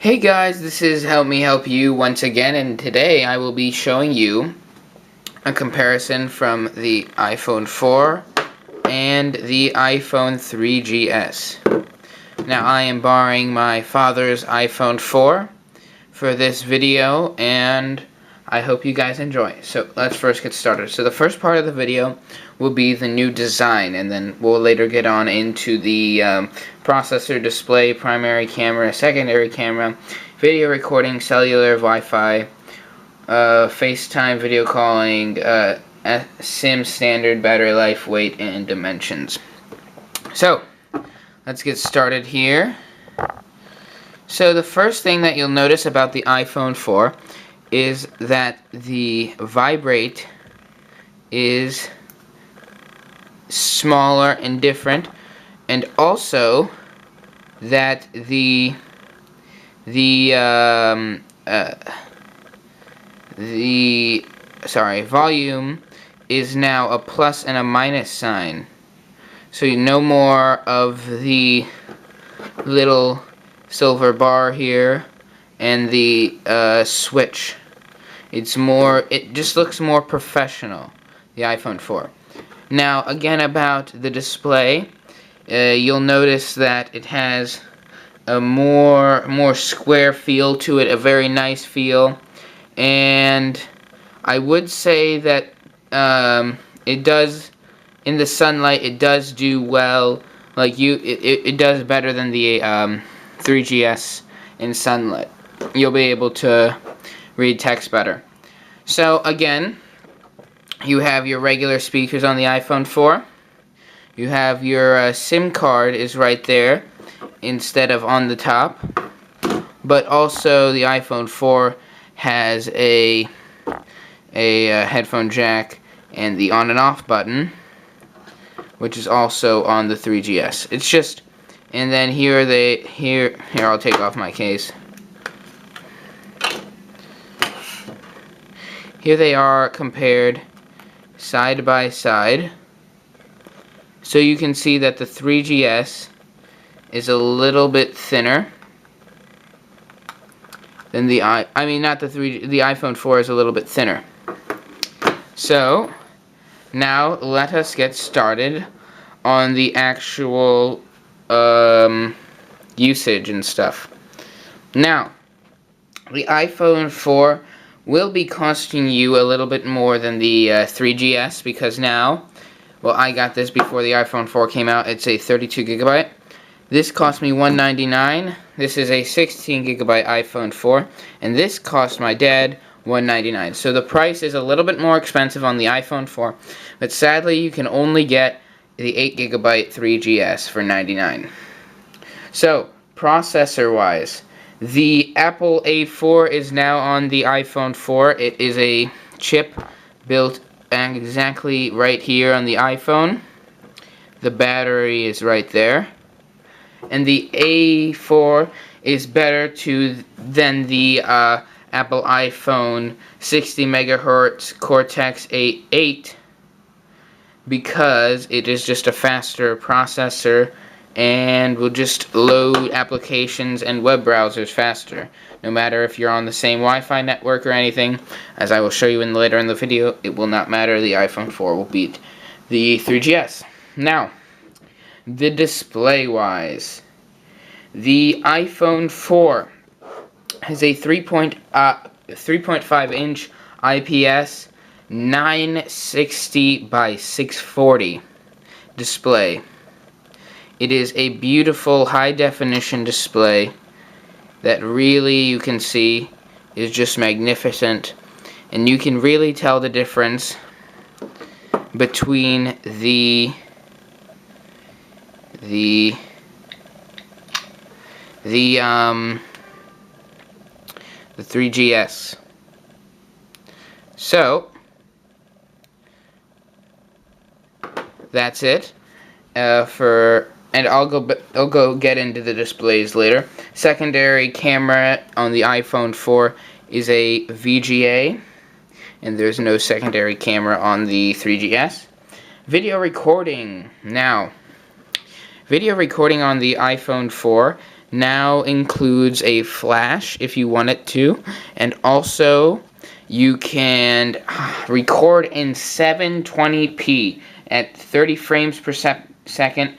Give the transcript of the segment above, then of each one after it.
Hey guys, this is Help Me Help You once again, and today I will be showing you a comparison from the iPhone 4 and the iPhone 3GS. Now I am borrowing my father's iPhone 4 for this video, and I hope you guys enjoy. So let's first get started. So the first part of the video will be the new design, and then we'll later get on into the processor, display, primary camera, secondary camera, video recording, cellular, Wi-Fi, FaceTime, video calling, SIM standard, battery life, weight, and dimensions. So let's get started here. So the first thing that you'll notice about the iPhone 4 is that the vibrate is smaller and different, and also that the volume is now a plus and a minus sign, so you no more of the little silver bar here and the switch. It just looks more professional, the iPhone 4. Now again, about the display, you'll notice that it has a more square feel to it, a very nice feel, and I would say that it does, in the sunlight, it does do well. Like it does better than the 3GS in sunlight. You'll be able to read text better. So again, you have your regular speakers on the iPhone 4. You have your SIM card is right there instead of on the top. But also the iPhone 4 has a headphone jack and the on and off button, which is also on the 3GS. It's just, and then here I'll take off my case. Here they are compared side by side. So you can see that the 3GS is a little bit thinner than the iPhone 4 is a little bit thinner. So now let us get started on the actual usage and stuff. Now, the iPhone 4 will be costing you a little bit more than the 3GS, because now, well, I got this before the iPhone 4 came out. It's a 32 gigabyte. This cost me $199. This is a 16 gigabyte iPhone 4, and this cost my dad $199. So the price is a little bit more expensive on the iPhone 4, but sadly you can only get the 8 gigabyte 3GS for $99. So processor wise, the Apple A4 is now on the iPhone 4. It is a chip built exactly right here on the iPhone. The battery is right there. And the A4 is better than the Apple iPhone 60 megahertz Cortex A8, because it is just a faster processor and will just load applications and web browsers faster. No matter if you're on the same Wi-Fi network or anything, as I will show you later in the video, it will not matter. The iPhone 4 will beat the 3GS. Now, the display wise, the iPhone 4 has a 3.5 inch IPS 960 by 640 display. It is a beautiful high definition display that really, you can see, is just magnificent, and you can really tell the difference between the 3GS. So that's it and I'll go get into the displays later. Secondary camera on the iPhone 4 is a VGA, and there's no secondary camera on the 3GS. Video recording. Now, video recording on the iPhone 4 now includes a flash if you want it to, and also you can record in 720p at 30 frames per second,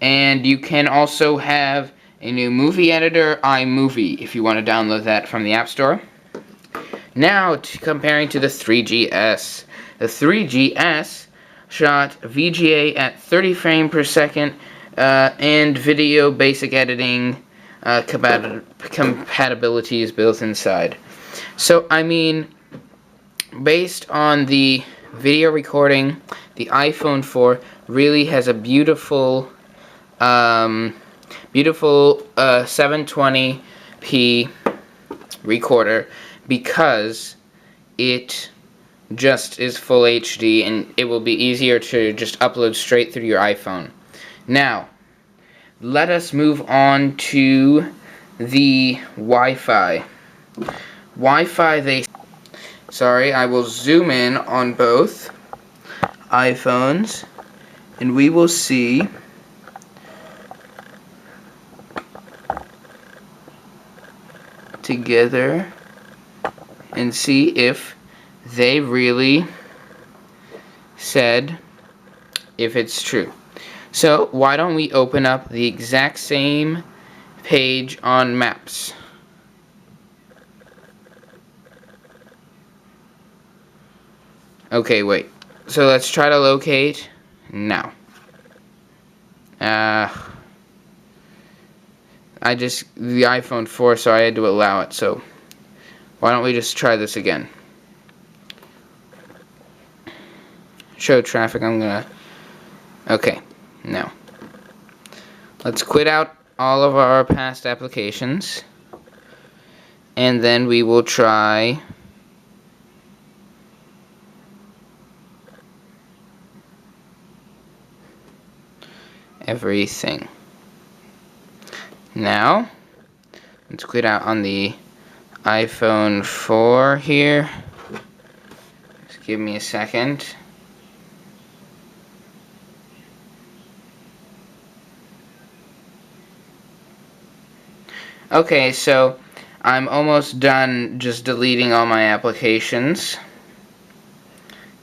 and you can also have a new movie editor, iMovie, if you want to download that from the App Store. Now, comparing to the 3GS. The 3GS shot VGA at 30 frames per second and video basic editing compatibility is built inside. So, I mean, based on the video recording, the iPhone 4 really has a beautiful 720p recorder, because it just is full HD and it will be easier to just upload straight through your iPhone. Now, let us move on to the Wi-Fi. Sorry, I will zoom in on both iPhones and we will see together and see if they really said if it's true. So why don't we open up the exact same page on Maps. Okay, wait. So let's try to locate now. The iPhone 4, so I had to allow it, so why don't we just try this again? Show traffic, okay, now. Let's quit out all of our past applications, and then we will try everything. Now, let's quit out on the iPhone 4 here. Just give me a second. Okay, so I'm almost done just deleting all my applications.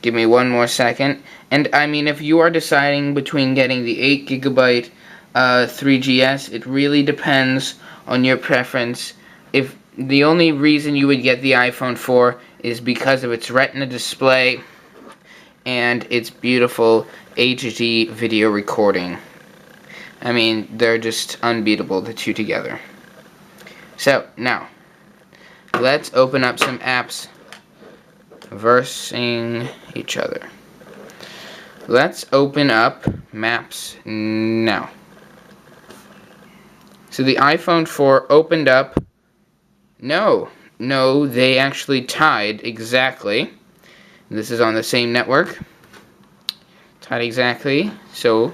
Give me one more second. And I mean, if you are deciding between getting the 8GB 3GS, it really depends on your preference. If the only reason you would get the iPhone 4 is because of its Retina display and its beautiful HD video recording. I mean, they're just unbeatable, the two together. So, now, let's open up some apps versing each other. Let's open up Maps now. So the iPhone 4 opened up. No, they actually tied exactly. This is on the same network. Tied exactly. So,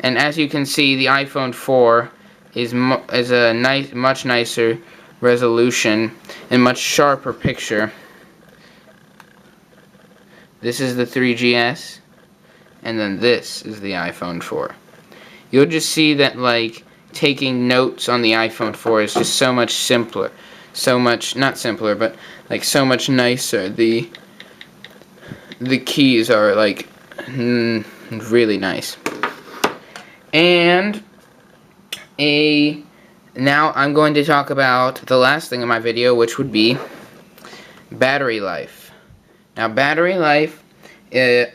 and as you can see, the iPhone 4 is a much nicer resolution and much sharper picture. This is the 3GS, and then this is the iPhone 4. You'll just see that, like, taking notes on the iPhone 4 is just so much simpler. So much, not simpler, but like so much nicer. The keys are like really nice. And now I'm going to talk about the last thing in my video, which would be battery life. Now, battery life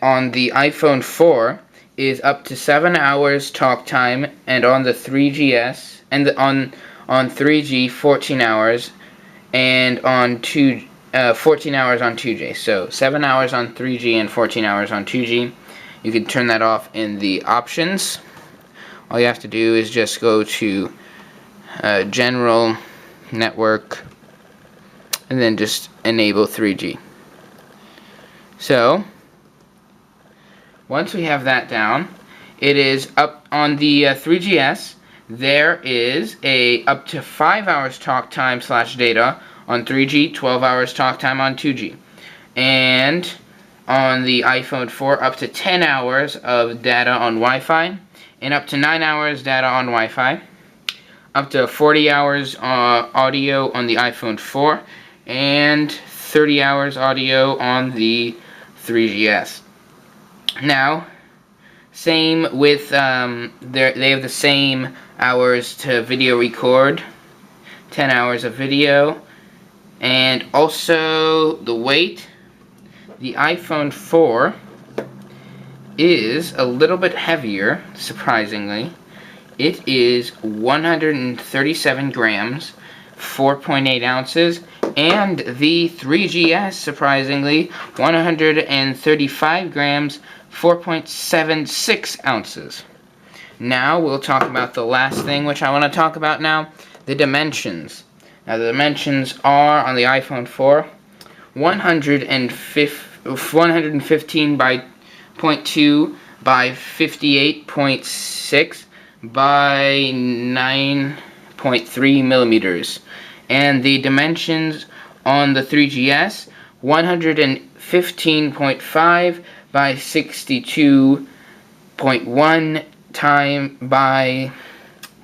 on the iPhone 4 is up to 7 hours talk time, and on the 3GS and on 3G 14 hours, and on 14 hours on 2G. So 7 hours on 3G and 14 hours on 2G. You can turn that off in the options. All you have to do is just go to General Network and then just enable 3G. So once we have that down, it is up on the 3GS. There is a up to 5 hours talk time / data on 3G, 12 hours talk time on 2G. And on the iPhone 4, up to 10 hours of data on Wi-Fi, and up to 9 hours data on Wi-Fi. up to 40 hours audio on the iPhone 4 and 30 hours audio on the 3GS. Now, same with, they have the same hours to video record, 10 hours of video, and also the weight. The iPhone 4 is a little bit heavier, surprisingly. It is 137 grams, 4.8 ounces, and the 3GS, surprisingly, 135 grams, 4.76 ounces. Now we'll talk about the last thing which I want to talk about now, the dimensions. Now the dimensions are, on the iPhone 4, 115 by 0.2 by 58.6 by 9.3 millimeters. And the dimensions on the 3GS, 115.5 by 62.1 by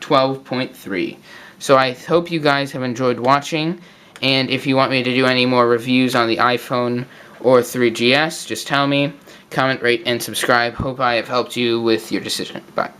12.3. So I hope you guys have enjoyed watching, and if you want me to do any more reviews on the iPhone or 3GS, just tell me. Comment, rate, and subscribe. Hope I have helped you with your decision. Bye.